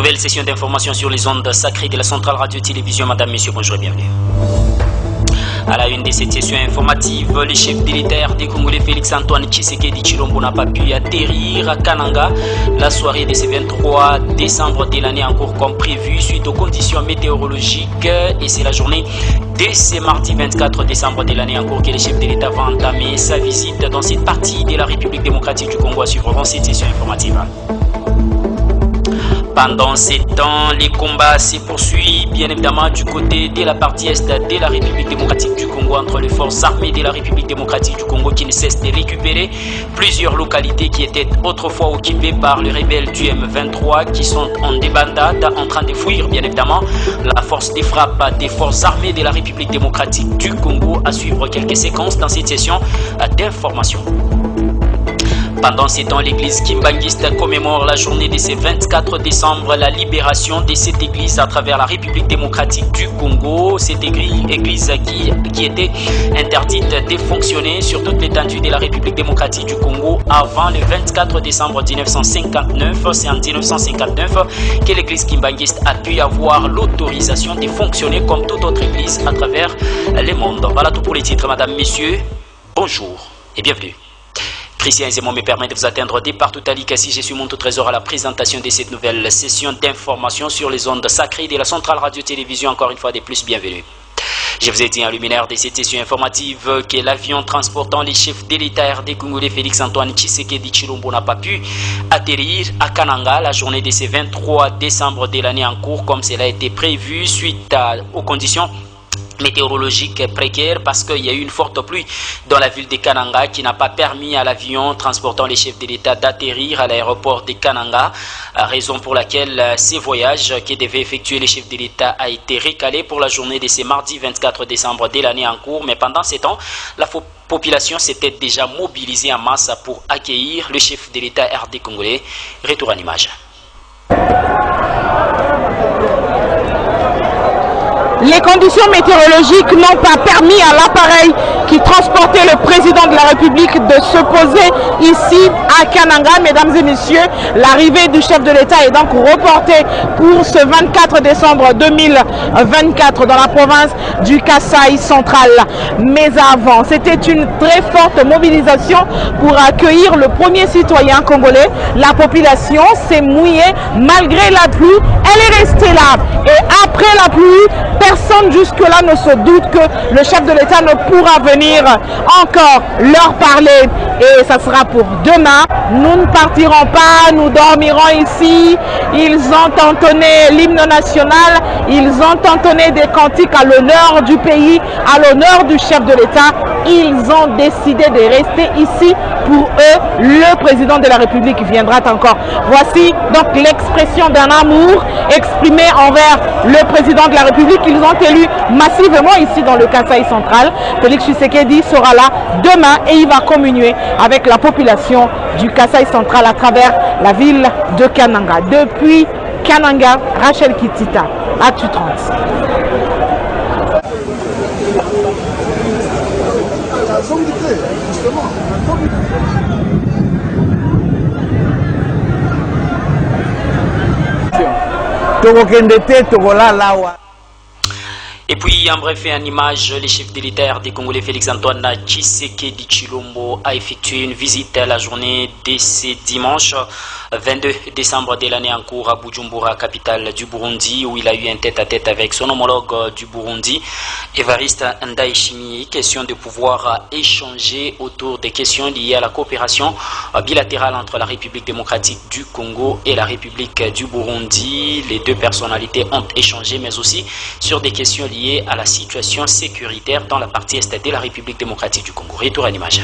Nouvelle session d'information sur les ondes sacrées de la Centrale Radio-Télévision. Madame, Messieurs, bonjour et bienvenue. À la une de cette session informative, le chef de l'État des Congolais Félix-Antoine Tshisekedi Tshilombo n'a pas pu atterrir à Kananga la soirée de ce 23 décembre de l'année en cours comme prévu suite aux conditions météorologiques, et c'est la journée de ce mardi 24 décembre de l'année en cours que le chef de l'État va entamer sa visite dans cette partie de la République démocratique du Congo à suivre dans cette session informative. Pendant ces temps, les combats se poursuivent bien évidemment du côté de la partie est de la République démocratique du Congo entre les forces armées de la République démocratique du Congo qui ne cessent de récupérer plusieurs localités qui étaient autrefois occupées par les rebelles du M23 qui sont en débandade, en train de fuir bien évidemment la force de frappe des forces armées de la République démocratique du Congo. À suivre quelques séquences dans cette session d'information. Pendant ces temps, l'église Kimbangiste commémore la journée de ce 24 décembre, la libération de cette église à travers la République démocratique du Congo. Cette église qui était interdite de fonctionner sur toute l'étendue de la République démocratique du Congo avant le 24 décembre 1959. C'est en 1959 que l'église Kimbangiste a pu avoir l'autorisation de fonctionner comme toute autre église à travers le monde. Voilà tout pour les titres, madame, messieurs. Bonjour et bienvenue. Christian Zemmour me permet de vous atteindre de partout à l'Ikassi. Je suis mon trésor à la présentation de cette nouvelle session d'information sur les ondes sacrées de la Centrale Radio-Télévision. Encore une fois de plus, bienvenue. Je vous ai dit en luminaire de cette session informative que l'avion transportant les chefs de l'État RD congolais Félix-Antoine Tshisekedi Tshilombo n'a pas pu atterrir à Kananga la journée de ce 23 décembre de l'année en cours comme cela a été prévu suite aux conditions météorologique précaire parce qu'il y a eu une forte pluie dans la ville de Kananga qui n'a pas permis à l'avion transportant les chefs de l'État d'atterrir à l'aéroport de Kananga, raison pour laquelle ces voyages que devaient effectuer les chefs de l'État a été recalé pour la journée de ce mardi 24 décembre de l'année en cours. Mais pendant ces temps, la population s'était déjà mobilisée en masse pour accueillir le chef de l'État RD congolais. Retour en image. Les conditions météorologiques n'ont pas permis à l'appareil qui transportait le président de la République de se poser ici à Kananga. Mesdames et messieurs, l'arrivée du chef de l'État est donc reportée pour ce 24 décembre 2024 dans la province du Kasaï central. Mais avant, c'était une très forte mobilisation pour accueillir le premier citoyen congolais. La population s'est mouillée malgré la pluie. Elle est restée là. Et après la pluie, personne jusque-là ne se doute que le chef de l'État ne pourra venir encore leur parler. Et ça sera pour demain. Nous ne partirons pas, nous dormirons ici. Ils ont entonné l'hymne national, ils ont entonné des cantiques à l'honneur du pays, à l'honneur du chef de l'État. Ils ont décidé de rester ici. Pour eux, le président de la République viendra encore. Voici donc l'expression d'un amour exprimé envers le président de la République. Ils ont élu massivement ici dans le Kasaï central. Félix Tshisekedi sera là demain et il va communier avec la population du Kasaï central à travers la ville de Kananga. Depuis Kananga, Rachel Kitita, Actu 30. Et puis, en bref et en image, le chef de l'État des Congolais Félix-Antoine Tshisekedi Tshilombo a effectué une visite à la journée de ce dimanche 22 décembre de l'année en cours à Bujumbura, capitale du Burundi, où il a eu un tête-à-tête avec son homologue du Burundi, Évariste Ndayishimiye. Question de pouvoir échanger autour des questions liées à la coopération bilatérale entre la République démocratique du Congo et la République du Burundi. Les deux personnalités ont échangé, mais aussi sur des questions liées à la situation sécuritaire dans la partie est de la République démocratique du Congo. Retour à l'image.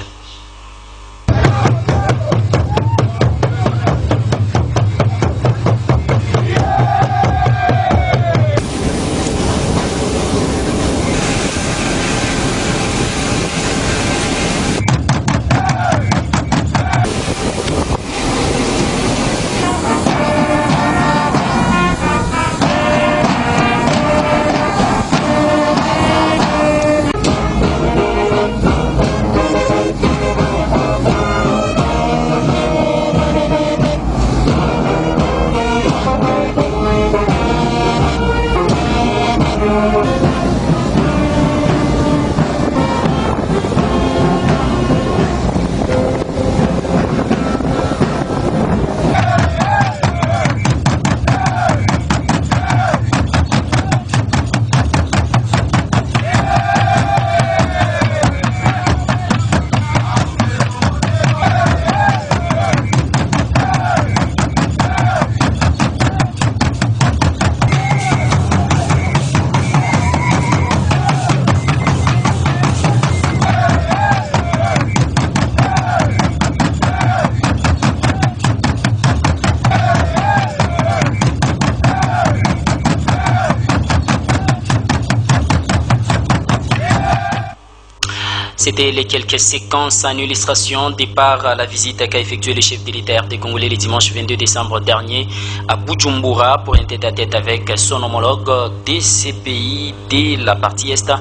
C'était les quelques séquences en illustration départ à la visite qu'a effectué le chef militaire des Congolais le dimanche 22 décembre dernier à Bujumbura pour un tête-à-tête avec son homologue de ces pays de la partie Est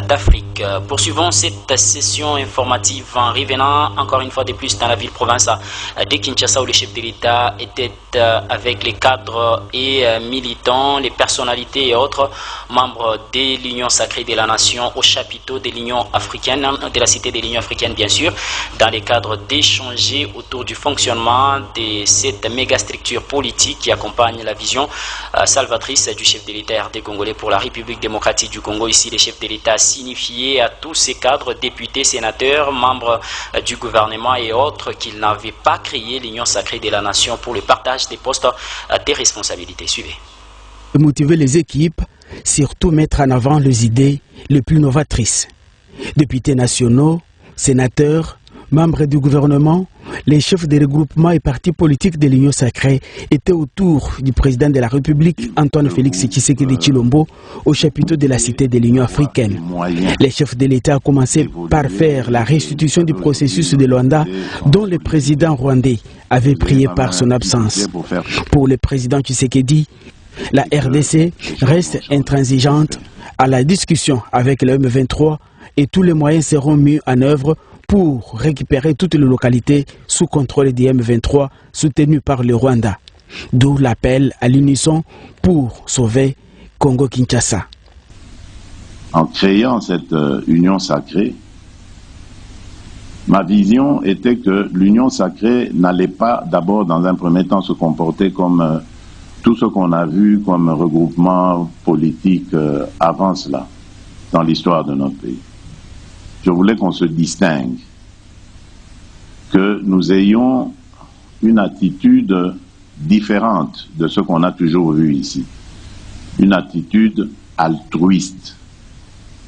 d'Afrique. Poursuivons cette session informative en revenant encore une fois de plus dans la ville-province de Kinshasa où le chef de l'État était avec les cadres et militants, les personnalités et autres membres de l'Union sacrée de la Nation au chapiteau de l'Union africaine, de la cité de l'Union africaine bien sûr, dans le cadre d'échanger autour du fonctionnement de cette méga structure politique qui accompagne la vision salvatrice du chef de l'État des Congolais pour la République démocratique du Congo. Ici, le chef de l'État signifié à tous ces cadres, députés, sénateurs, membres du gouvernement et autres qu'ils n'avaient pas créé l'Union sacrée de la Nation pour le partage des postes des responsabilités. Suivez. Motiver les équipes, surtout mettre en avant les idées les plus novatrices. Députés nationaux, sénateurs, membres du gouvernement, les chefs des regroupements et partis politiques de l'Union sacrée étaient autour du président de la République, Antoine Félix Tshisekedi Tshilombo, au chapiteau de la cité de l'Union africaine. Les chefs de l'État ont commencé par faire la restitution du processus de Luanda, dont le président rwandais avait prié par son absence. Pour le président Tshisekedi, la RDC reste intransigeante à la discussion avec le M23 et tous les moyens seront mis en œuvre pour récupérer toutes les localités sous contrôle du M23 soutenues par le Rwanda. D'où l'appel à l'unisson pour sauver Congo-Kinshasa. En créant cette union sacrée, ma vision était que l'union sacrée n'allait pas d'abord dans un premier temps se comporter comme tout ce qu'on a vu comme regroupement politique avant cela dans l'histoire de notre pays. Je voulais qu'on se distingue, que nous ayons une attitude différente de ce qu'on a toujours vu ici. Une attitude altruiste,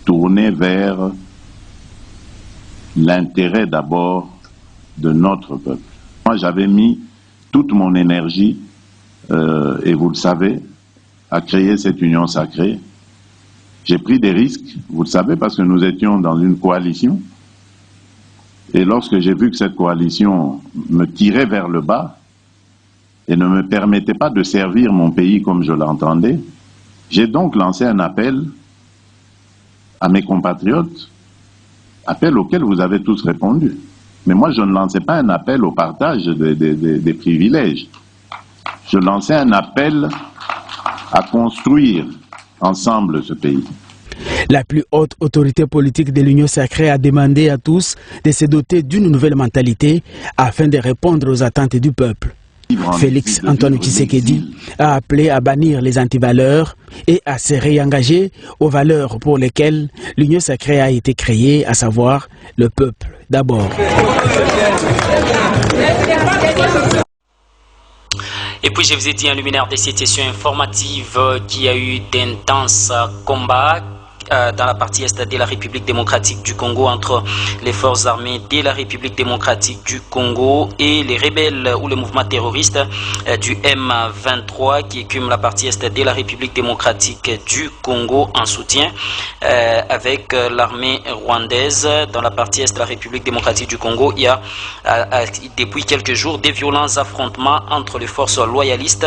tournée vers l'intérêt d'abord de notre peuple. Moi, j'avais mis toute mon énergie, et vous le savez, à créer cette union sacrée. J'ai pris des risques, vous le savez, parce que nous étions dans une coalition. Et lorsque j'ai vu que cette coalition me tirait vers le bas et ne me permettait pas de servir mon pays comme je l'entendais, j'ai donc lancé un appel à mes compatriotes, appel auquel vous avez tous répondu. Mais moi, je ne lançais pas un appel au partage des privilèges. Je lançais un appel à construire ensemble ce pays. La plus haute autorité politique de l'Union sacrée a demandé à tous de se doter d'une nouvelle mentalité afin de répondre aux attentes du peuple. Félix Antoine Tshisekedi a appelé à bannir les antivaleurs et à se réengager aux valeurs pour lesquelles l'Union sacrée a été créée, à savoir le peuple d'abord. Et puis je vous ai dit un luminaire de cette session informative qui a eu d'intenses combats dans la partie est de la République démocratique du Congo entre les forces armées de la République démocratique du Congo et les rebelles ou le mouvement terroriste du M23 qui écume la partie est de la République démocratique du Congo en soutien avec l'armée rwandaise. Dans la partie est de la République démocratique du Congo, il y a depuis quelques jours des violents affrontements entre les forces loyalistes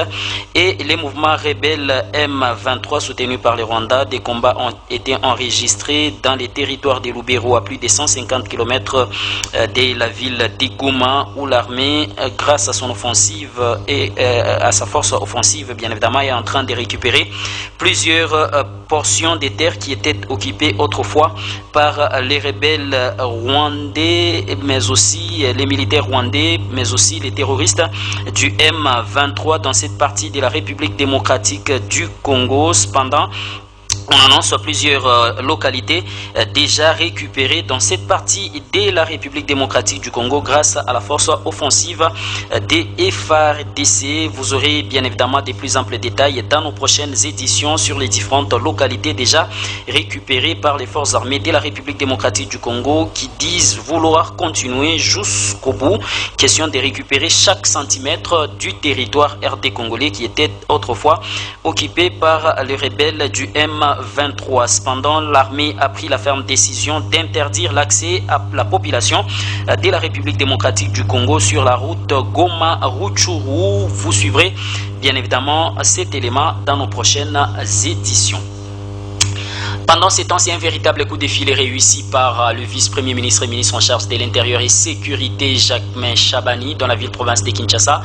et les mouvements rebelles M23 soutenus par le Rwanda. Des combats ont été enregistrés dans les territoires de Lubero à plus de 150 km de la ville d'Igoma où l'armée, grâce à son offensive et à sa force offensive bien évidemment, est en train de récupérer plusieurs portions des terres qui étaient occupées autrefois par les rebelles rwandais, mais aussi les militaires rwandais, mais aussi les terroristes du M23 dans cette partie de la République démocratique du Congo. Cependant, on annonce plusieurs localités déjà récupérées dans cette partie de la République démocratique du Congo grâce à la force offensive des FARDC. Vous aurez bien évidemment de plus amples détails dans nos prochaines éditions sur les différentes localités déjà récupérées par les forces armées de la République démocratique du Congo qui disent vouloir continuer jusqu'au bout. Question de récupérer chaque centimètre du territoire RD congolais qui était autrefois occupé par les rebelles du M23. M23. Cependant, l'armée a pris la ferme décision d'interdire l'accès à la population de la République démocratique du Congo sur la route Goma-Rutshuru. Vous suivrez bien évidemment cet élément dans nos prochaines éditions. Pendant ces temps, c'est un véritable coup de filet réussi par le vice-premier ministre et ministre en charge de l'Intérieur et Sécurité, Jacquemain Chabani, dans la ville-province de Kinshasa,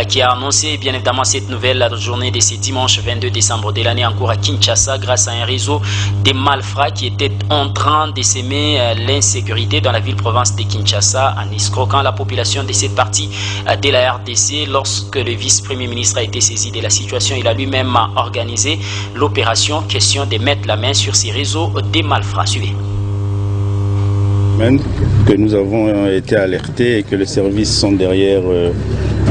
qui a annoncé bien évidemment cette nouvelle journée de ce dimanche 22 décembre de l'année en cours à Kinshasa grâce à un réseau de malfrats qui était en train de s'aimer l'insécurité dans la ville-province de Kinshasa en escroquant la population de cette partie de la RDC. Lorsque le vice-premier ministre a été saisi de la situation, il a lui-même organisé l'opération, question de mettre la main sur ces réseaux des malfrats. Suivez. Que nous avons été alertés et que les services sont derrière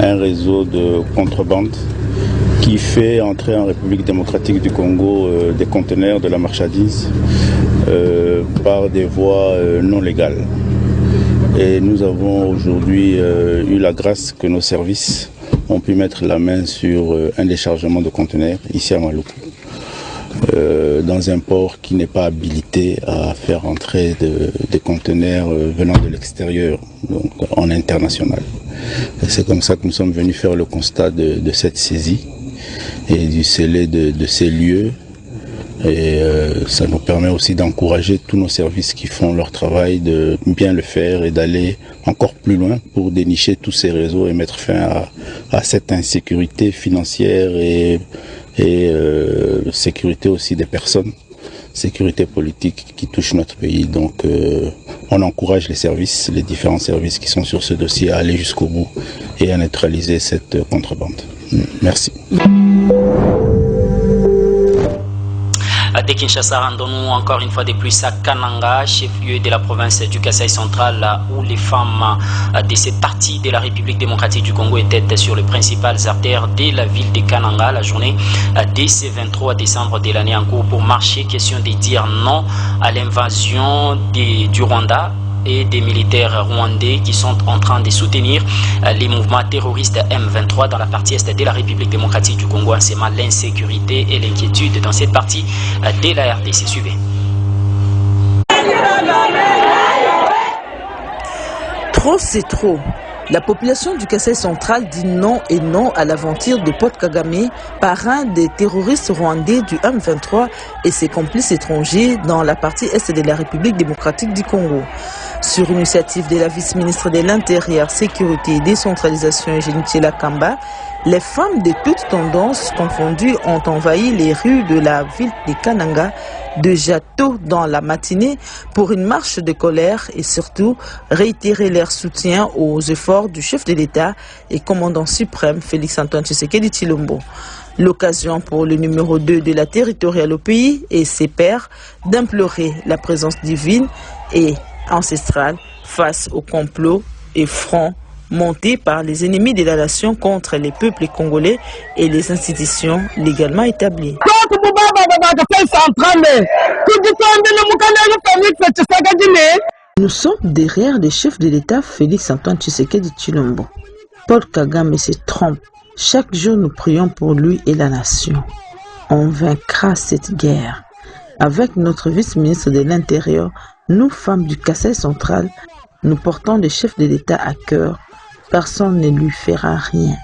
un réseau de contrebande qui fait entrer en République démocratique du Congo des conteneurs de la marchandise par des voies non légales. Et nous avons aujourd'hui eu la grâce que nos services ont pu mettre la main sur un déchargement de conteneurs ici à Maluku. Dans un port qui n'est pas habilité à faire entrer des conteneurs venant de l'extérieur, donc en international. C'est comme ça que nous sommes venus faire le constat de cette saisie et du scellé de ces lieux. Et ça nous permet aussi d'encourager tous nos services qui font leur travail de bien le faire et d'aller encore plus loin pour dénicher tous ces réseaux et mettre fin à cette insécurité financière et sécurité aussi des personnes, sécurité politique qui touche notre pays. Donc on encourage les services, les différents services qui sont sur ce dossier à aller jusqu'au bout et à neutraliser cette contrebande. Merci. De Kinshasa, rendons-nous encore une fois de plus à Kananga, chef-lieu de la province du Kasaï central, où les femmes de cette partie de la République démocratique du Congo étaient sur les principales artères de la ville de Kananga la journée dès ce 23 décembre de l'année en cours pour marcher. Question de dire non à l'invasion du Rwanda et des militaires rwandais qui sont en train de soutenir les mouvements terroristes M23 dans la partie est de la République démocratique du Congo, en sémant l'insécurité et l'inquiétude dans cette partie de la RDC. Suivez. Trop, c'est trop. La population du Kasaï central dit non et non à l'aventure de Paul Kagame, parrain des terroristes rwandais du M23 et ses complices étrangers dans la partie est de la République démocratique du Congo. Sur initiative de la vice-ministre de l'Intérieur, Sécurité et Décentralisation, Eugénie Tshilakamba, les femmes de toutes tendances confondues ont envahi les rues de la ville de Kananga déjà tôt dans la matinée pour une marche de colère et surtout réitérer leur soutien aux efforts du chef de l'État et commandant suprême Félix-Antoine Tshisekedi Tshilombo. L'occasion pour le numéro 2 de la territoriale au pays et ses pairs d'implorer la présence divine et ancestrale face au complot et front monté par les ennemis de la nation contre les peuples congolais et les institutions légalement établies. Nous sommes derrière le chef de l'État Félix-Antoine Tshisekedi Tshilombo. Paul Kagame se trompe. Chaque jour nous prions pour lui et la nation. On vaincra cette guerre. Avec notre vice-ministre de l'Intérieur, nous, femmes du Kasaï central, nous portons le chef de l'État à cœur. Personne ne lui fera rien.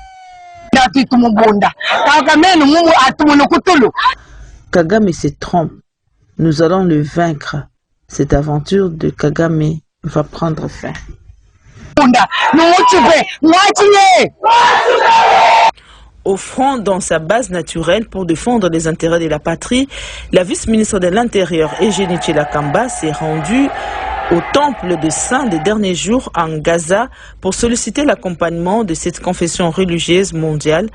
Kagame se trompe. Nous allons le vaincre. Cette aventure de Kagame va prendre fin. Au front dans sa base naturelle pour défendre les intérêts de la patrie, la vice-ministre de l'Intérieur, Eugénie Tshilakamba, s'est rendue au temple de Saint des derniers jours en Gaza pour solliciter l'accompagnement de cette confession religieuse mondiale.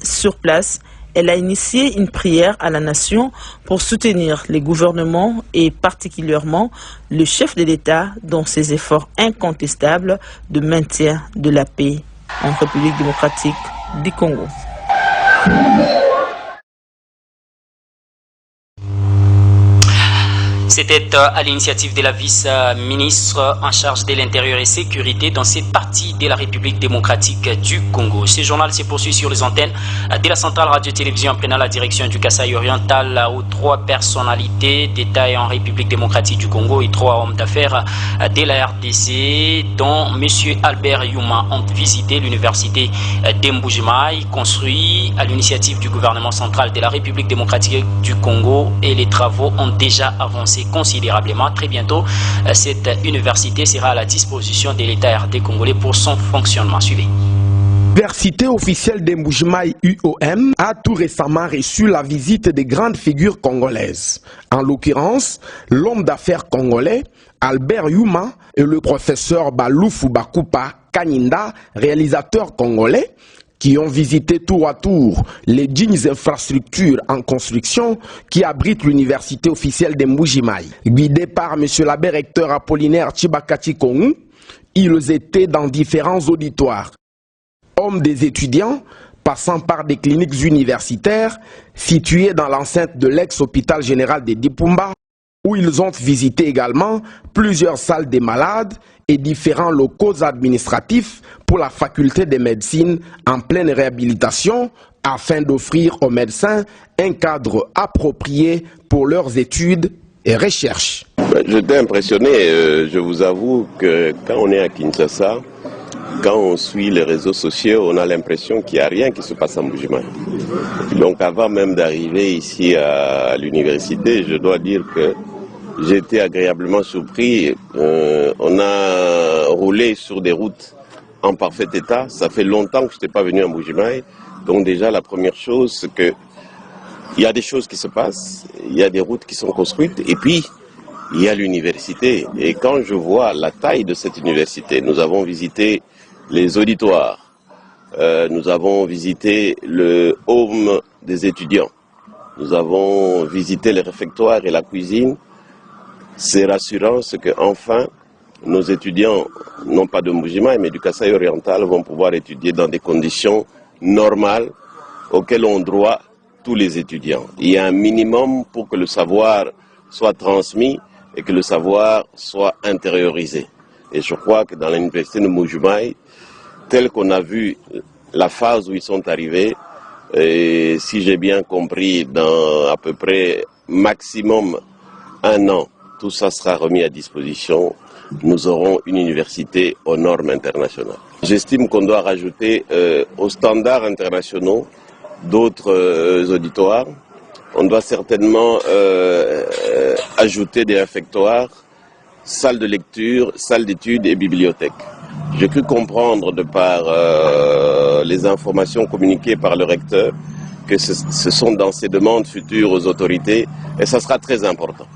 Sur place, elle a initié une prière à la nation pour soutenir les gouvernements et particulièrement le chef de l'État dans ses efforts incontestables de maintien de la paix en République démocratique du Congo. C'était à l'initiative de la vice-ministre en charge de l'Intérieur et Sécurité dans cette partie de la République démocratique du Congo. Ce journal se poursuit sur les antennes de la centrale radio-télévision en prenant la direction du Kasaï oriental où 3 personnalités d'État en République démocratique du Congo et 3 hommes d'affaires de la RDC, dont M. Albert Youma, ont visité l'université d'Mbujimai, construite à l'initiative du gouvernement central de la République démocratique du Congo, et les travaux ont déjà avancé considérablement. Très bientôt, cette université sera à la disposition de l'État RD congolais pour son fonctionnement. Suivez. L'université officielle d'Mbujimai UOM a tout récemment reçu la visite des grandes figures congolaises. En l'occurrence, l'homme d'affaires congolais Albert Youma et le professeur Baloufou Bakupa Kaninda, réalisateur congolais, qui ont visité tour à tour les dignes infrastructures en construction qui abritent l'université officielle de Mbujimai. Guidés par M. l'abbé recteur Apollinaire Tshibakati Kongu, ils étaient dans différents auditoires. Hommes des étudiants, passant par des cliniques universitaires situées dans l'enceinte de l'ex-hôpital général de Dipumba, où ils ont visité également plusieurs salles des malades et différents locaux administratifs pour la faculté de médecine en pleine réhabilitation afin d'offrir aux médecins un cadre approprié pour leurs études et recherches. J'étais impressionné, je vous avoue que quand on est à Kinshasa, quand on suit les réseaux sociaux, on a l'impression qu'il n'y a rien qui se passe en Mbujimai. Donc avant même d'arriver ici à l'université, je dois dire que j'ai été agréablement surpris. On a roulé sur des routes en parfait état. Ça fait longtemps que je n'étais pas venu à Mbujimai. Donc déjà, la première chose, c'est qu'il y a des choses qui se passent, il y a des routes qui sont construites, et puis il y a l'université. Et quand je vois la taille de cette université, nous avons visité les auditoires, nous avons visité le home des étudiants, nous avons visité les réfectoires et la cuisine. C'est rassurant ce que enfin nos étudiants, non pas de Mbujimai mais du Kasaï oriental, vont pouvoir étudier dans des conditions normales auxquelles ont droit tous les étudiants. Il y a un minimum pour que le savoir soit transmis et que le savoir soit intériorisé. Et je crois que dans l'université de Mbujimai, telle qu'on a vu la phase où ils sont arrivés, et si j'ai bien compris, dans à peu près maximum 1 an, tout ça sera remis à disposition. Nous aurons une université aux normes internationales. J'estime qu'on doit rajouter aux standards internationaux d'autres auditoires. On doit certainement ajouter des réfectoires, salles de lecture, salles d'études et bibliothèques. J'ai cru comprendre de par les informations communiquées par le recteur que ce sont dans ces demandes futures aux autorités et ça sera très important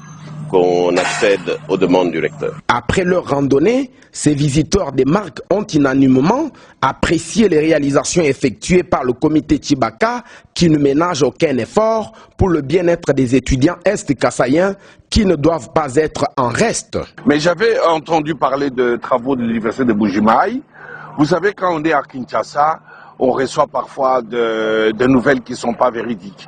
qu'on accède aux demandes du recteur. Après leur randonnée, ces visiteurs des marques ont unanimement apprécié les réalisations effectuées par le comité Tshibaka qui ne ménage aucun effort pour le bien-être des étudiants est-kassaïens qui ne doivent pas être en reste. Mais j'avais entendu parler de travaux de l'université de Mbujimai. Vous savez, quand on est à Kinshasa, on reçoit parfois de nouvelles qui ne sont pas véridiques.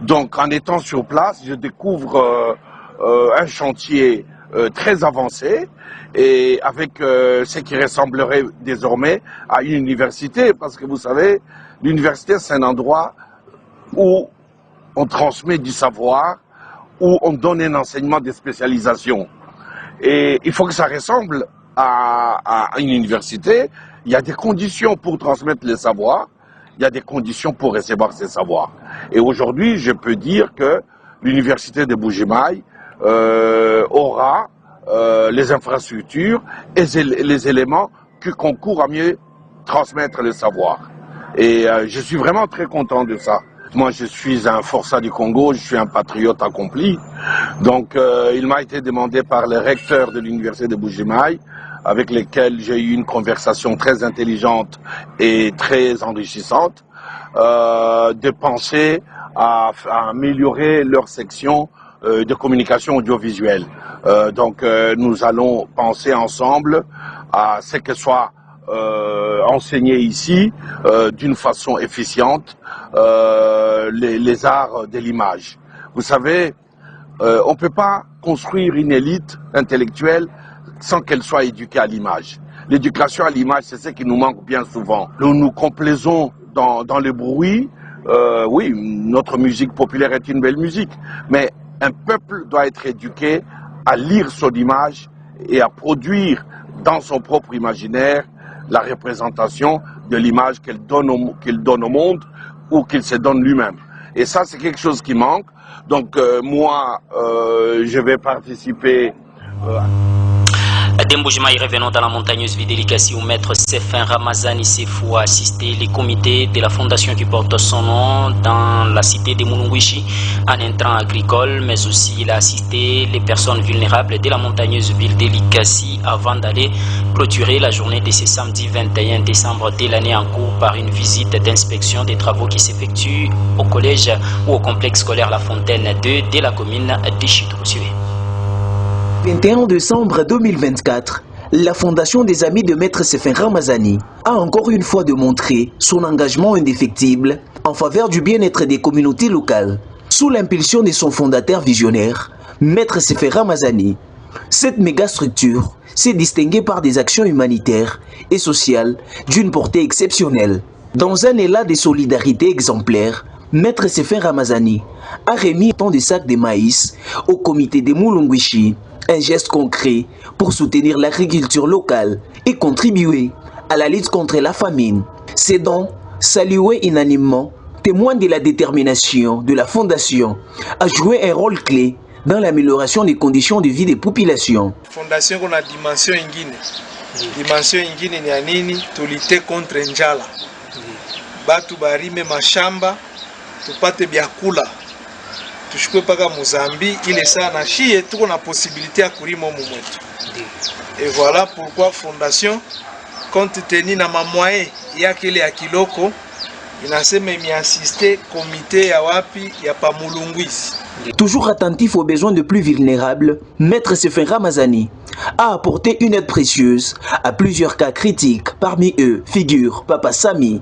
Donc en étant sur place, je découvre un chantier très avancé et avec ce qui ressemblerait désormais à une université, parce que vous savez, l'université c'est un endroit où on transmet du savoir, où on donne un enseignement de spécialisation. Et il faut que ça ressemble à une université. Il y a des conditions pour transmettre les savoirs, il y a des conditions pour recevoir ces savoirs. Et aujourd'hui, je peux dire que l'université de Mbujimai aura les infrastructures et les éléments qui concourent à mieux transmettre le savoir. Et je suis vraiment très content de ça. Moi, je suis un forçat du Congo, je suis un patriote accompli. Donc, il m'a été demandé par le recteur de l'université de Mbujimai, avec lesquels j'ai eu une conversation très intelligente et très enrichissante, de penser à améliorer leur section de communication audiovisuelle. Donc nous allons penser ensemble à ce que soit enseigné ici d'une façon efficiente les arts de l'image. Vous savez, on ne peut pas construire une élite intellectuelle sans qu'elle soit éduquée à l'image. L'éducation à l'image, c'est ce qui nous manque bien souvent. Nous nous complaisons dans le bruit. Oui, notre musique populaire est une belle musique, mais un peuple doit être éduqué à lire son image et à produire dans son propre imaginaire la représentation de l'image qu'il donne au monde ou qu'il se donne lui-même. Et ça, c'est quelque chose qui manque. Donc moi, je vais participer... Demboujimaï, revenons dans la montagneuse ville d'Elikassi où maître Sefin Ramazani s'est fou à assister les comités de la fondation qui porte son nom dans la cité de Mulunguishi en intrant agricole, mais aussi il a assisté les personnes vulnérables de la montagneuse ville d'Elikassi avant d'aller clôturer la journée de ce samedi 21 décembre de l'année en cours par une visite d'inspection des travaux qui s'effectuent au collège ou au complexe scolaire La Fontaine 2 de la commune de Chidou. 21 décembre 2024, la Fondation des Amis de Maître Sefin Ramazani a encore une fois démontré son engagement indéfectible en faveur du bien-être des communautés locales. Sous l'impulsion de son fondateur visionnaire, Maître Sefin Ramazani, cette méga structure s'est distinguée par des actions humanitaires et sociales d'une portée exceptionnelle. Dans un élan de solidarité exemplaire, Maître Sefin Ramazani a remis tant de sacs de maïs au comité de Mulunguishi, un geste concret pour soutenir l'agriculture locale et contribuer à la lutte contre la famine. Ces dons, salués unanimement, témoignent de la détermination de la Fondation à jouer un rôle clé dans l'amélioration des conditions de vie des populations. Fondation qu'on a dimension ingine. Dimension ingine ni anini tulite contre njala. Batu barime mashamba tupate byakula. Tushukwe paka Mozambique, il est ça na chie tuko na possibilité ya kulima mumwetu. Et voilà pourquoi Fondation compte tenu na mamoye yake ile ya kiloko inasema imiassiste comité ya wapi ya pa Mulunguishi. Toujours attentif aux besoins des plus vulnérables, Maître Sefin Ramazani a apporté une aide précieuse à plusieurs cas critiques. Parmi eux figure Papa Sami,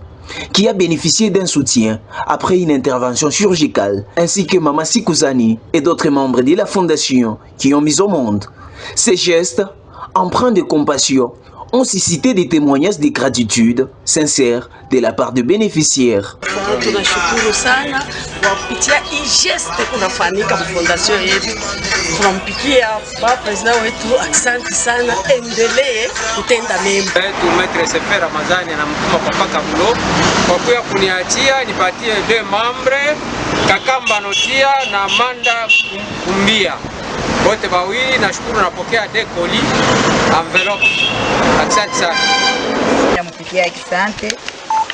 qui a bénéficié d'un soutien après une intervention chirurgicale, ainsi que Mama Sikuzani et d'autres membres de la Fondation qui ont mis au monde. Ces gestes, empreints de compassion, ont suscité des témoignages de gratitude sincère de la part de bénéficiaires. Tunashukuru sana kwa kupitia hii geste kunafanyika kwa fondation yetu. Tunampikia baba president wetu, asante sana, endelee kutenda mema. Maître Sefin Ramazani anamtuma kwa paka mlo kwa kuya kuniachia nipatie 2 membres Kakamba Notia na Manda Kumbia. Wote bawili nashukuru, napokea dekoli envelope. Asante sana. Nampikia asante.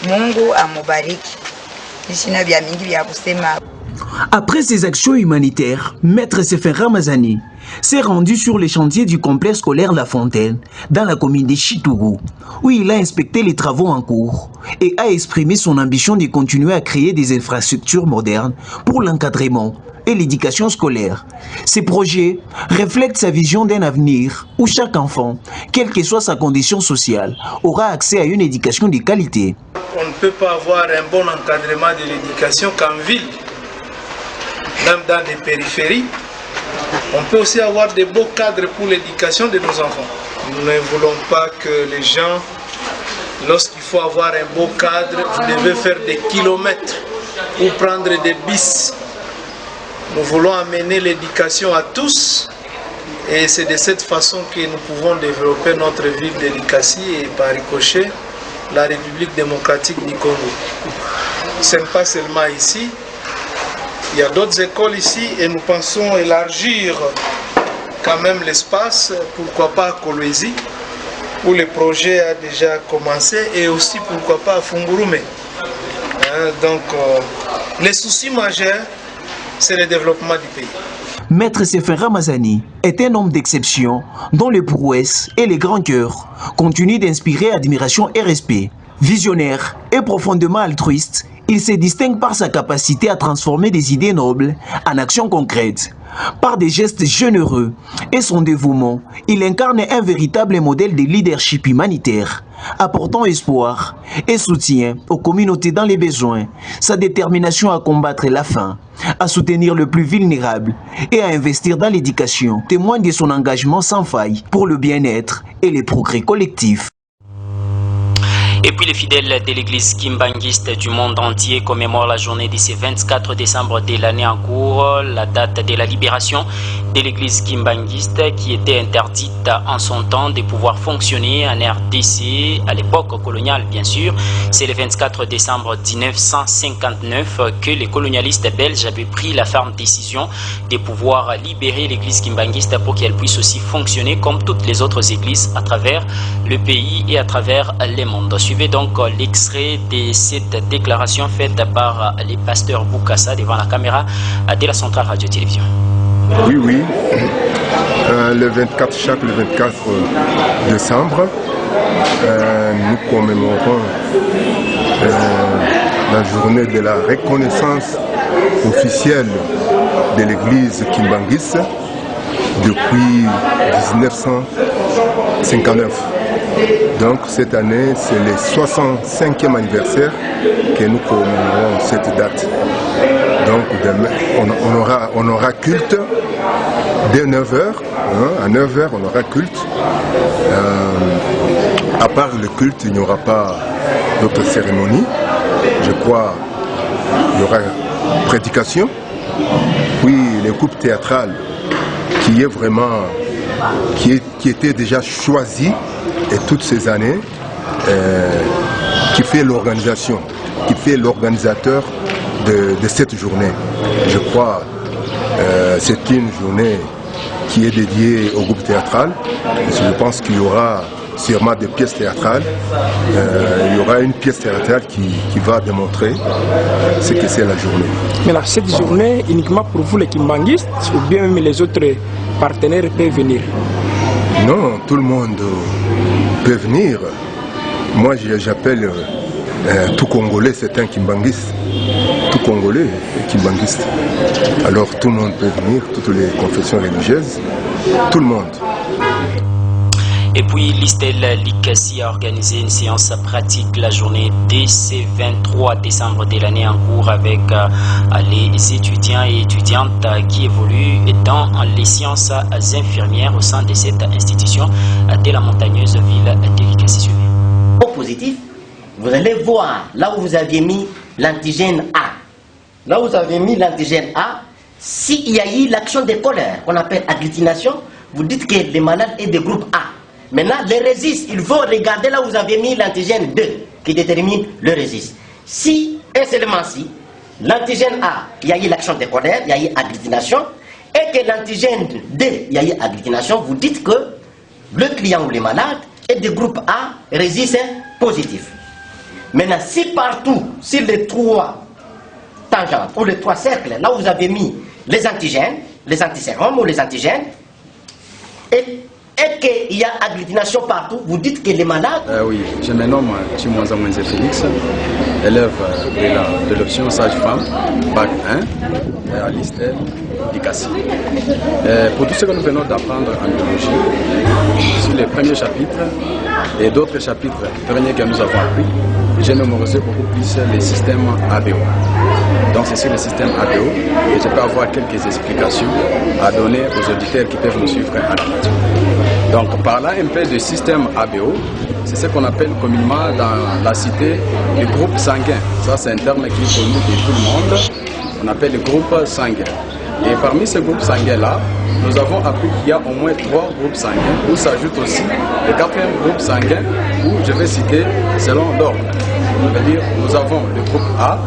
Mungu amubariki. Sina vya mingi vya kusema. Après ces actions humanitaires, Maître Sefin Ramazani s'est rendu sur les chantiers du complexe scolaire La Fontaine, dans la commune de Chitougou, où il a inspecté les travaux en cours et a exprimé son ambition de continuer à créer des infrastructures modernes pour l'encadrement et l'éducation scolaire. Ces projets reflètent sa vision d'un avenir où chaque enfant, quelle que soit sa condition sociale, aura accès à une éducation de qualité. On ne peut pas avoir un bon encadrement de l'éducation qu'en ville, même dans les périphéries. On peut aussi avoir de beaux cadres pour l'éducation de nos enfants. Nous ne voulons pas que les gens, lorsqu'il faut avoir un beau cadre, vous devez faire des kilomètres ou prendre des bus. Nous voulons amener l'éducation à tous et c'est de cette façon que nous pouvons développer notre ville d'Elikassi et par ricochet la République démocratique du Congo. Ce n'est pas seulement ici, il y a d'autres écoles ici et nous pensons élargir quand même l'espace, pourquoi pas à Kolwezi, où le projet a déjà commencé, et aussi pourquoi pas à Fungurume. Donc les soucis majeurs, c'est le développement du pays. Maître Sefin Ramazani est un homme d'exception dont les prouesses et les grands cœurs continuent d'inspirer admiration et respect. Visionnaire et profondément altruiste, il se distingue par sa capacité à transformer des idées nobles en actions concrètes. Par des gestes généreux et son dévouement, il incarne un véritable modèle de leadership humanitaire, apportant espoir et soutien aux communautés dans les besoins, sa détermination à combattre la faim, à soutenir le plus vulnérable et à investir dans l'éducation témoigne de son engagement sans faille pour le bien-être et les progrès collectifs. Et puis les fidèles de l'église kimbanguiste du monde entier commémorent la journée de ce 24 décembre de l'année en cours, la date de la libération de l'église kimbanguiste qui était interdite en son temps de pouvoir fonctionner en RDC à l'époque coloniale bien sûr. C'est le 24 décembre 1959 que les colonialistes belges avaient pris la ferme décision de pouvoir libérer l'église kimbanguiste pour qu'elle puisse aussi fonctionner comme toutes les autres églises à travers le pays et à travers le monde. Suivez donc l'extrait de cette déclaration faite par les pasteurs Boukassa devant la caméra de la Centrale Radio-Télévision. Oui. Chaque 24 décembre, nous commémorons la journée de la reconnaissance officielle de l'église kimbanguiste depuis 1959. Donc cette année, c'est le 65e anniversaire que nous commémorons cette date. Donc demain, on aura culte dès 9h. À 9h, on aura culte. À part le culte, il n'y aura pas d'autres cérémonies. Je crois qu'il y aura prédication. Puis les groupes théâtrales qui est vraiment, qui était déjà choisi et toutes ces années, qui fait l'organisation, qui fait l'organisateur de cette journée. Je crois c'est une journée qui est dédiée au groupe théâtral. Je pense qu'il y aura sûrement des pièces théâtrales. Il y aura une pièce théâtrale qui va démontrer ce que c'est la journée. Mais là, cette journée, uniquement pour vous les kimbanguistes, ou bien même les autres partenaires peuvent venir? Non, tout le monde peut venir. Moi, j'appelle tout Congolais, c'est un kimbanguiste. Tout Congolais est kimbanguiste. Alors tout le monde peut venir, toutes les confessions religieuses, tout le monde. Et puis l'Istel Likasi a organisé une séance pratique la journée de ce 23 décembre de l'année en cours avec les étudiants et étudiantes qui évoluent dans les sciences infirmières au sein de cette institution de la montagneuse ville de Likasi. Au positif, vous allez voir là où vous aviez mis l'antigène A. Là où vous avez mis l'antigène A, s'il y a eu l'action des colères qu'on appelle agglutination, vous dites que le malade est de groupe A. Maintenant, les résistes, il faut regarder là où vous avez mis l'antigène 2 qui détermine le résiste. Si, et seulement si, l'antigène A, il y a eu l'action des colères, il y a eu agglutination, et que l'antigène 2, il y a eu agglutination, vous dites que le client ou le malade est de groupe A, résiste positif. Maintenant, si partout, sur les 3 tangentes ou les 3 cercles, là où vous avez mis les antigènes, les antisérums ou les antigènes, et qu'il y a agglutination partout, vous dites que les malades... Oui, je me nomme Chimouanza Mwenze Félix, élève de l'option sage-femme, bac 1, à l'Istel Likasi. Pour tout ce que nous venons d'apprendre en biologie, sur les premiers chapitres et d'autres chapitres derniers que nous avons appris, j'ai mémorisé beaucoup plus les systèmes ABO. Donc c'est sur le système ABO et je peux avoir quelques explications à donner aux auditeurs qui peuvent nous suivre à la radio. Donc par là un peu de système ABO, c'est ce qu'on appelle communément dans la cité le groupe sanguin. Ça c'est un terme qui est connu de tout le monde, on appelle le groupe sanguin. Et parmi ces groupes sanguins-là, nous avons appris qu'il y a au moins 3 groupes sanguins, où s'ajoute aussi le 4e groupe sanguin, où je vais citer selon l'ordre. C'est-à-dire nous avons le groupe A,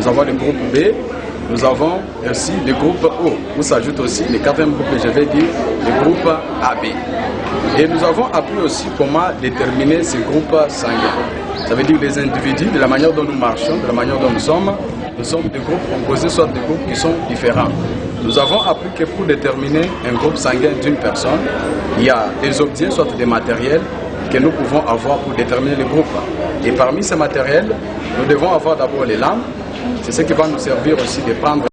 nous avons le groupe B, nous avons aussi le groupe O, où s'ajoute aussi le 4e groupe, je vais dire le groupe AB. Et nous avons appris aussi comment déterminer ces groupes sanguins. Ça veut dire les individus, de la manière dont nous marchons, de la manière dont nous sommes des groupes composés, soit des groupes qui sont différents. Nous avons appris que pour déterminer un groupe sanguin d'une personne, il y a des objets, soit des matériels, que nous pouvons avoir pour déterminer le groupe. Et parmi ces matériels, nous devons avoir d'abord les lames. C'est ce qui va nous servir aussi de prendre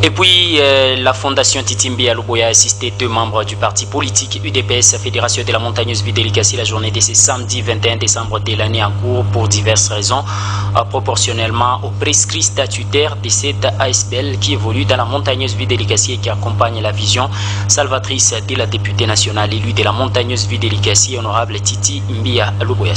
Et puis, la fondation Titimbi à Luboya a assisté 2 membres du parti politique UDPS, Fédération de la Montagneuse Vidélicassi, la journée de ce samedi 21 décembre de l'année en cours pour diverses raisons, proportionnellement aux prescrits statutaires de cette ASBL qui évolue dans la Montagneuse Vidélicassi et qui accompagne la vision salvatrice de la députée nationale élue de la Montagneuse Vidélicassi, honorable Titi Mbia Luboya.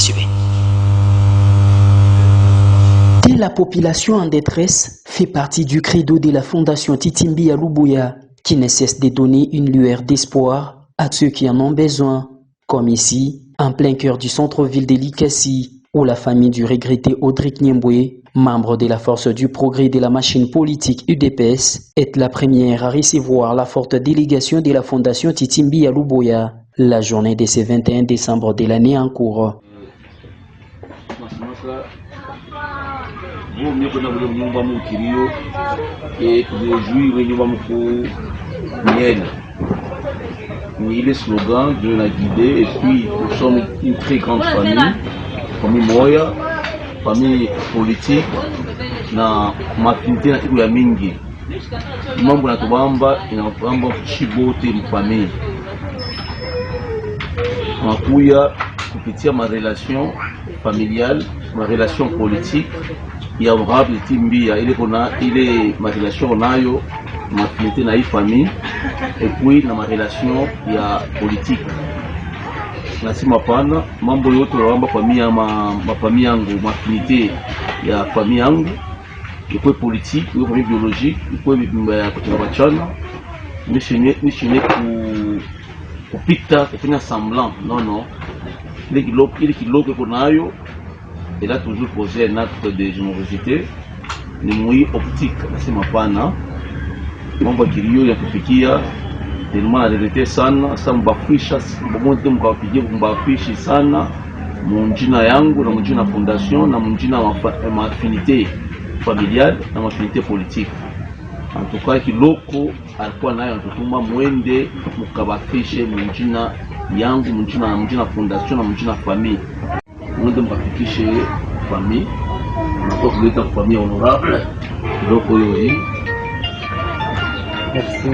La population en détresse fait partie du credo de la fondation Titimbi à Luboya, qui ne cesse de donner une lueur d'espoir à ceux qui en ont besoin, comme ici, en plein cœur du centre-ville de Likassi, où la famille du regretté Audric Niemboué, membre de la force du progrès de la machine politique UDPS, est la première à recevoir la forte délégation de la fondation Titimbi à Luboya, la journée de ce 21 décembre de l'année en cours. Vumye kuna vile nyumba mukiriyo kujui we nyumba muku mienne. Ni le slogan de la guidée et puis nous sommes une très grande famille moya, famille politique na mafinite na iku ya mingi. Mambo na tubamba inafamba chibote mfamille. Makuya kupitia ma relation familiale, ma relation politique. Il y a honorable Timbia, il est ma relation nayo, ma affinité na famille, et puis na ma relation ya politique. Na si mapana, mambo yote wamba famille ma famille yangu, ma affinité ya famille yangu, et puis politique, et puis biologique, et puis kutabachana, nishine kupita, kufanya semblant, non, il est kiloko konayo. Il a toujours posé un acte de générosité. Ni mui optique nasema pana mambo kilio ya kufikia tellement alilete sana sasa mbafisha mmoja mkawapigie mbafishi sana munjina yangu na munjina fondation na munjina ma affinité familiale na ma affinité politique. En tout cas kiloko alikuwa nayo anatuma mwende mkabafishe munjina yangu munjina fondation na munjina famille. Nous devons afficher famille, nous avons famille honorable. Merci.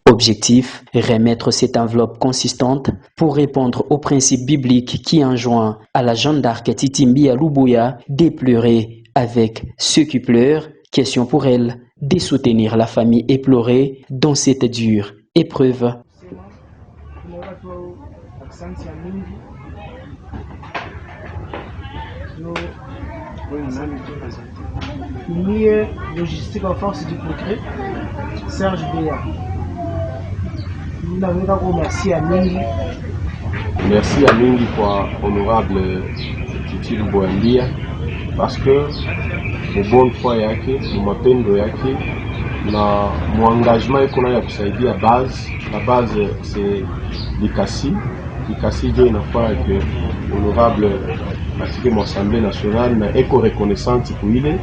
Objectif, remettre cette enveloppe consistante pour répondre au principe biblique qui enjoint à la Jeanne d'Arc Titimbi à Luboya de pleurer avec ceux qui pleurent. Question pour elle de soutenir la famille éplorée dans cette dure épreuve. Lié logistique en force du progrès, Serge Béa. Nous avons remercié à Mingi. Merci à Mingi pour honorable Titi Luboya parce que le bonne foi yake, le mapendo yake, na engagement yako ya kusaidia base. La base c'est Likassi. Likassi ndio inafaa que honorable parce que mon assemblée nationale na eko reconnaissante kuile.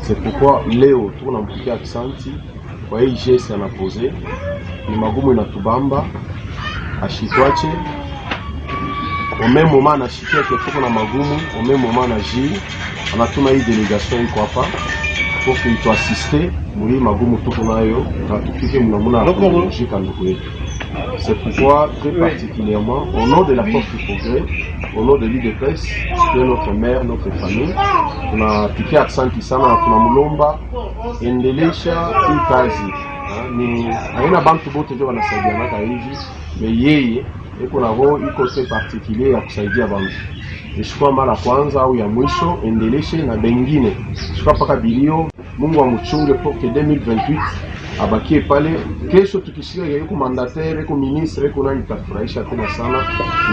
C'est pourquoi leo tunampikia aksanti kwa hii geste anaposé. Ni magumu inatubamba ashitwache au même moment anashikia kwa na magumu au même moment anaji anatuma hii délégation iko hapa pour qu'il soit assisté muri magumu tuko nayo na tufike mnamuna logique ndugu yetu. C'est pourquoi très particulièrement au nom de la force du progrès, au nom de l'UDPS, de notre mère, notre famille, tunapikia aksanti sana na tunamulomba endelesha hii kazi. Ni haina bantu bote ndio wanasaidiana hivi, mais yeye iko na roho iko très particulier ya kusaidia bantu. Ishukua mara kwanza au ya mwisho endeleshe na bengine. Ishukua paka bilio Mungu amuchunge pour que 2028 abakie pale. Kesho tukisikia yuko mandataire, yuko ministre, yuko nani tafurahisha tena sana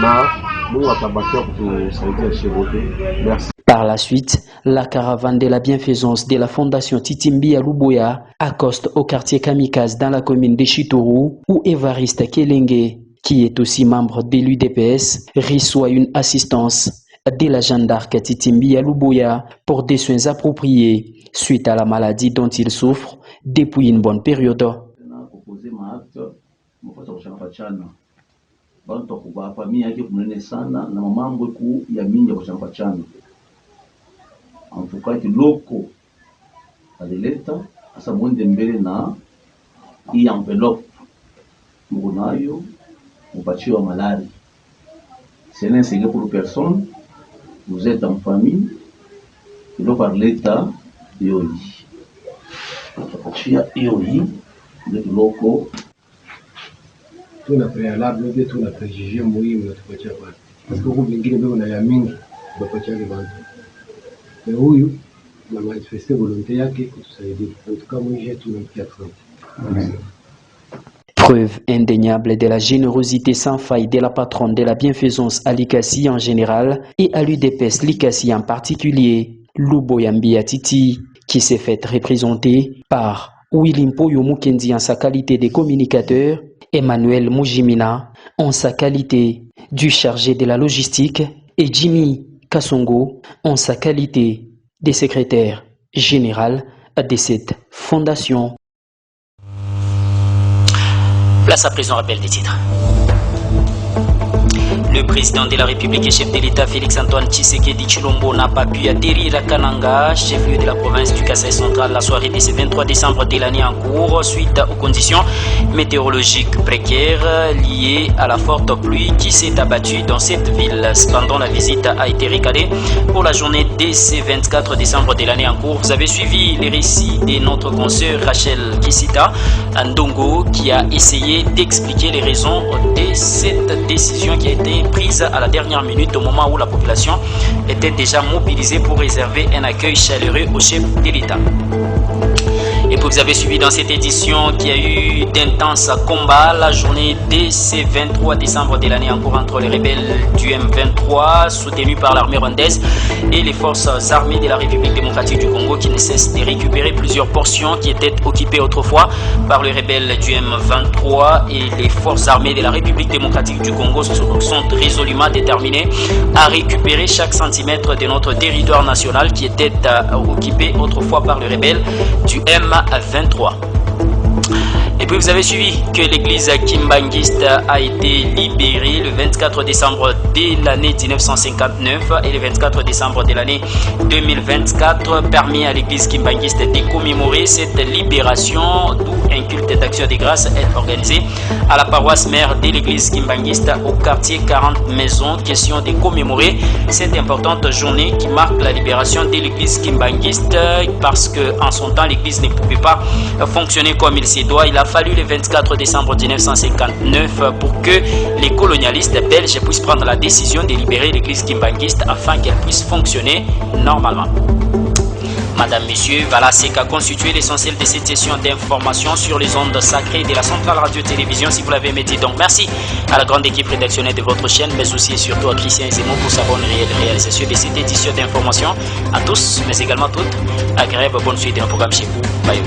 na Mungu atabakia kutusaidia shevote. Merci. Par la suite, la caravane de la bienfaisance de la fondation Titimbi à Luboya accoste au quartier Kamikaze dans la commune de Chitoro où Évariste Kelenge, qui est aussi membre de l'UDPS, reçoit une assistance de la Jeanne d'Arc Titimbi à Luboya pour des soins appropriés suite à la maladie dont il souffre depuis une bonne période. En tout cas, loko alileta asa mwende mbele na hii envelope mkunayo mpatiwa malari. Ce n'est pas pour personne, vous êtes en famille, il doit parler l'État yoi. Mpatiwa yoi ndio kiloko tuna préalable ndio tuna préjugé muhimu natupatia kwa. Parce que huko vingine ndio na ya mingi tupatia watu. Na huyu na manifeste volonté yake kutusaidia. En tout cas moi j'ai tout le monde. Preuve indéniable de la générosité sans faille de la patronne de la bienfaisance à Likasi en général et à l'UDPS Likasi en particulier, Luboya Titi, qui s'est fait représenter par Willimpo Yomukendi en sa qualité de communicateur, Emmanuel Mujimina en sa qualité du chargé de la logistique et Jimmy Kasongo en sa qualité de secrétaire général de cette fondation. Place à présent, rappel des titres. Le président de la République et chef de l'État Félix-Antoine Tshisekedi Chilombo n'a pas pu atterrir à Kananga, chef-lieu de la province du Kasaï central, la soirée de ce 23 décembre de l'année en cours, suite aux conditions météorologiques précaires liées à la forte pluie qui s'est abattue dans cette ville. Cependant, la visite a été recalée pour la journée de ce 24 décembre de l'année en cours. Vous avez suivi les récits de notre consoeur Rachel Kisita Ndongo qui a essayé d'expliquer les raisons de cette décision qui a été prise à la dernière minute au moment où la population était déjà mobilisée pour réserver un accueil chaleureux au chef de l'État. Et puis vous avez suivi dans cette édition qu'il y a eu d'intenses combats la journée de ce 23 décembre de l'année en cours entre les rebelles du M23 soutenus par l'armée rwandaise et les forces armées de la République démocratique du Congo qui ne cessent de récupérer plusieurs portions qui étaient occupées autrefois par les rebelles du M23 et les forces armées de la République démocratique du Congo sont résolument déterminés à récupérer chaque centimètre de notre territoire national qui était occupé autrefois par les rebelles du M23. Et puis vous avez suivi que l'église kimbangiste a été libérée le 24 décembre de l'année 1959 et le 24 décembre de l'année 2024 permet à l'église kimbangiste de commémorer cette libération, d'où un culte d'action de grâce est organisé à la paroisse mère de l'église kimbangiste au quartier 40 Maisons, question de commémorer cette importante journée qui marque la libération de l'église kimbangiste parce que en son temps l'église ne pouvait pas fonctionner comme il se doit. Il a fallu le 24 décembre 1959 pour que les colonialistes belges puissent prendre la décision de libérer l'église kimbangiste afin qu'elle puisse fonctionner normalement. Madame, Messieurs, voilà ce qu'a constitué l'essentiel de cette session d'information sur les ondes sacrées de la Centrale Radio-Télévision. Si vous l'avez aimé, donc merci à la grande équipe rédactionnelle de votre chaîne, mais aussi et surtout à Christian Zemmour pour sa bonne réalisation de cette édition d'information. À tous, mais également toutes, agréable bonne suite de nos programmes chez vous. Bye.